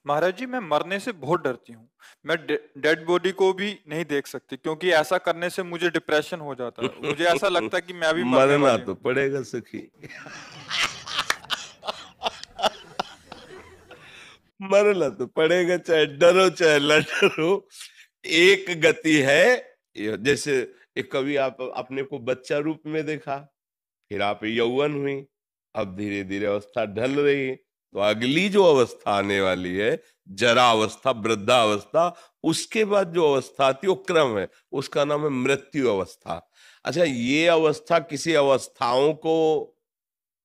महाराज जी, मैं मरने से बहुत डरती हूँ। मैं डेड बॉडी को भी नहीं देख सकती, क्योंकि ऐसा करने से मुझे डिप्रेशन हो जाता है। मुझे ऐसा लगता है कि मैं भी मरने मरना वाली तो हूँ। पड़ेगा सखी। मरना तो पड़ेगा, चाहे डरो चाहे न डरो। एक गति है। जैसे एक कभी आप अपने को बच्चा रूप में देखा, फिर आप यौवन हुई, अब धीरे धीरे अवस्था ढल रही है, तो अगली जो अवस्था आने वाली है, जरा अवस्था, वृद्धा अवस्था, उसके बाद जो अवस्था आती है वो क्रम है, उसका नाम है मृत्यु अवस्था। अच्छा, ये अवस्था किसी अवस्थाओं को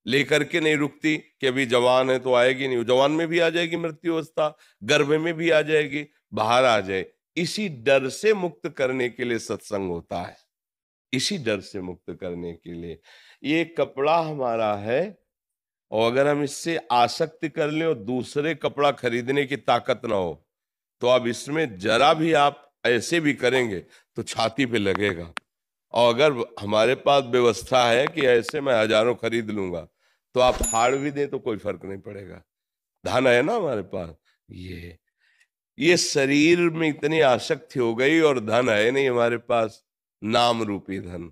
लेकर के नहीं रुकती कि अभी जवान है तो आएगी नहीं, जवान में भी आ जाएगी मृत्यु अवस्था, गर्भ में भी आ जाएगी, बाहर आ जाए। इसी डर से मुक्त करने के लिए सत्संग होता है, इसी डर से मुक्त करने के लिए। ये कपड़ा हमारा है, और अगर हम इससे आसक्ति कर लें और दूसरे कपड़ा खरीदने की ताकत ना हो, तो अब इसमें जरा भी आप ऐसे भी करेंगे तो छाती पे लगेगा। और अगर हमारे पास व्यवस्था है कि ऐसे मैं हजारों खरीद लूंगा, तो आप फाड़ भी दें तो कोई फर्क नहीं पड़ेगा, धन है ना हमारे पास। ये शरीर में इतनी आसक्ति हो गई और धन है नहीं हमारे पास, नाम रूपी धन,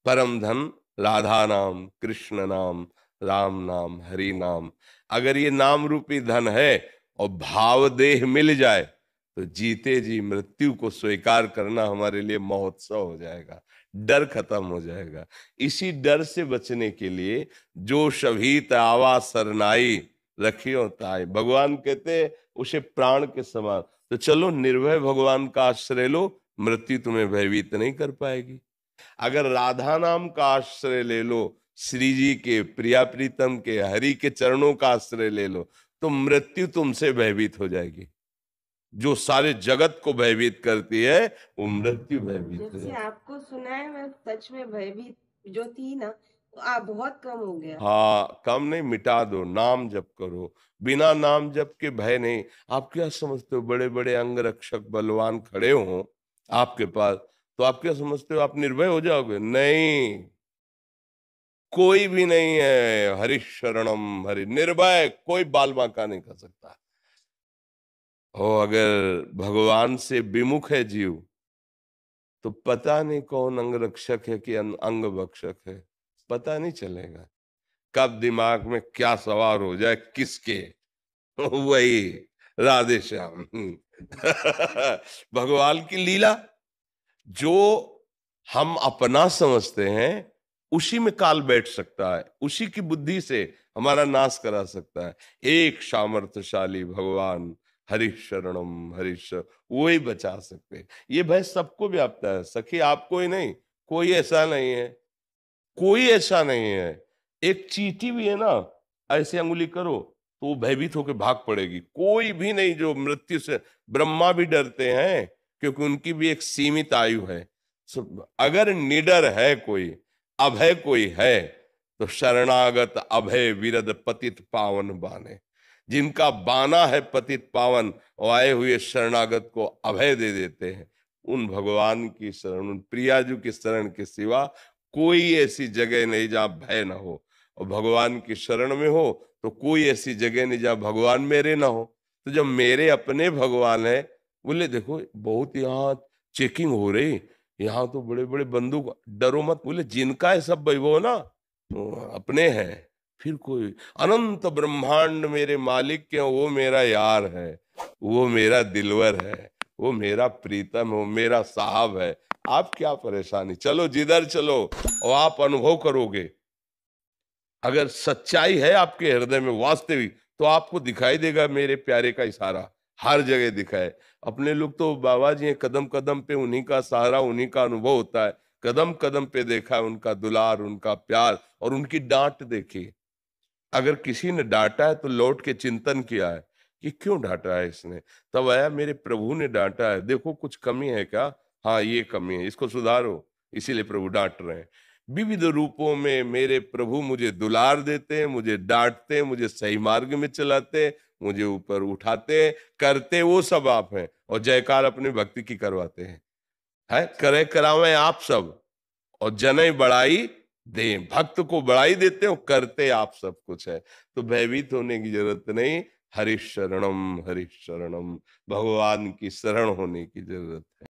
परम धन, राधा नाम, कृष्ण नाम, राम नाम, हरि नाम। अगर ये नाम रूपी धन है और भाव देह मिल जाए, तो जीते जी मृत्यु को स्वीकार करना हमारे लिए महोत्सव हो जाएगा, डर खत्म हो जाएगा। इसी डर से बचने के लिए जो शभीत आवा सरनाई रखियो ताई, भगवान कहते उसे प्राण के समान। तो चलो निर्भय भगवान का आश्रय लो, मृत्यु तुम्हें भयभीत नहीं कर पाएगी। अगर राधा नाम का आश्रय ले लो, श्री जी के, प्रिया प्रीतम के, हरि के चरणों का आश्रय ले लो, तो मृत्यु तुमसे भयभीत हो जाएगी। जो सारे जगत को भयभीत करती है, वो मृत्यु भयभीत हो जैसे जाएगी। आपको सुना है, मैं सच में भयभीत जो थी ना, तो आप बहुत कम हो गया। हाँ, कम नहीं, मिटा दो, नाम जप करो। बिना नाम जप के भय नहीं। आप क्या समझते हो, बड़े बड़े अंग रक्षक बलवान खड़े हो आपके पास, तो आप क्या समझते हो आप निर्भय हो जाओगे? नहीं, कोई भी नहीं है। हरि शरणम हरि, निर्भय कोई बाल बांका नहीं कर सकता। हो, अगर भगवान से विमुख है जीव, तो पता नहीं कौन अंग रक्षक है कि अंग भक्षक है, पता नहीं चलेगा। कब दिमाग में क्या सवार हो जाए किसके, वही राधे श्याम। भगवान की लीला, जो हम अपना समझते हैं उसी में काल बैठ सकता है, उसी की बुद्धि से हमारा नाश करा सकता है। एक सामर्थ्यशाली भगवान, हरि शरणम हरीश, वो ही बचा सकते हैं। ये भय सबको व्याप्ता है सखी, आपको ही नहीं, कोई ऐसा नहीं है, कोई ऐसा नहीं है। एक चींटी भी है ना, ऐसे अंगुली करो तो वो भयभीत होकर भाग पड़ेगी। कोई भी नहीं जो मृत्यु से, ब्रह्मा भी डरते हैं क्योंकि उनकी भी एक सीमित आयु है। अगर निडर है कोई, अभय कोई है, तो शरणागत अभय विरद पतित पावन बाने। जिनका बाना है पतित पावन, और आए हुए शरणागत को अभय दे देते हैं। उन भगवान की शरण, उन प्रियाजू की शरण के सिवा कोई ऐसी जगह नहीं जहां भय ना हो। और भगवान की शरण में हो तो कोई ऐसी जगह नहीं जहां भगवान मेरे ना हो। तो जब मेरे अपने भगवान है, बोले देखो बहुत यहाँ चेकिंग हो रही, यहाँ तो बड़े बड़े बंदूक, डरो मत। बोले जिनका है सब वैभव ना, तो अपने हैं। फिर कोई अनंत ब्रह्मांड मेरे मालिक के, वो मेरा यार है, वो मेरा दिलवर है, वो मेरा प्रीतम है, वो मेरा साहब है। आप क्या परेशानी, चलो जिधर चलो, और आप अनुभव करोगे। अगर सच्चाई है आपके हृदय में वास्तविक, तो आपको दिखाई देगा मेरे प्यारे का इशारा, हर जगह दिखाए। अपने लोग तो बाबा जी हैं, कदम कदम पे उन्हीं का सहारा, उन्हीं का अनुभव होता है। कदम कदम पे देखा है उनका दुलार, उनका प्यार, और उनकी डांट देखी। अगर किसी ने डांटा है तो लौट के चिंतन किया है कि क्यों डांटा है इसने, तब आया मेरे प्रभु ने डांटा है, देखो कुछ कमी है क्या, हाँ ये कमी है, इसको सुधारो, इसीलिए प्रभु डांट रहे हैं। विविध रूपों में मेरे प्रभु मुझे दुलार देते हैं, मुझे डांटते हैं, मुझे सही मार्ग में चलाते हैं, मुझे ऊपर उठाते हैं, करते वो सब आप हैं, और जयकार अपनी भक्ति की करवाते हैं। है करे करावे आप सब, और जनय बढ़ाई दे, भक्त को बढ़ाई देते हो, करते आप सब कुछ है। तो भयभीत होने की जरूरत नहीं, हरि शरणम, भगवान की शरण होने की जरूरत है।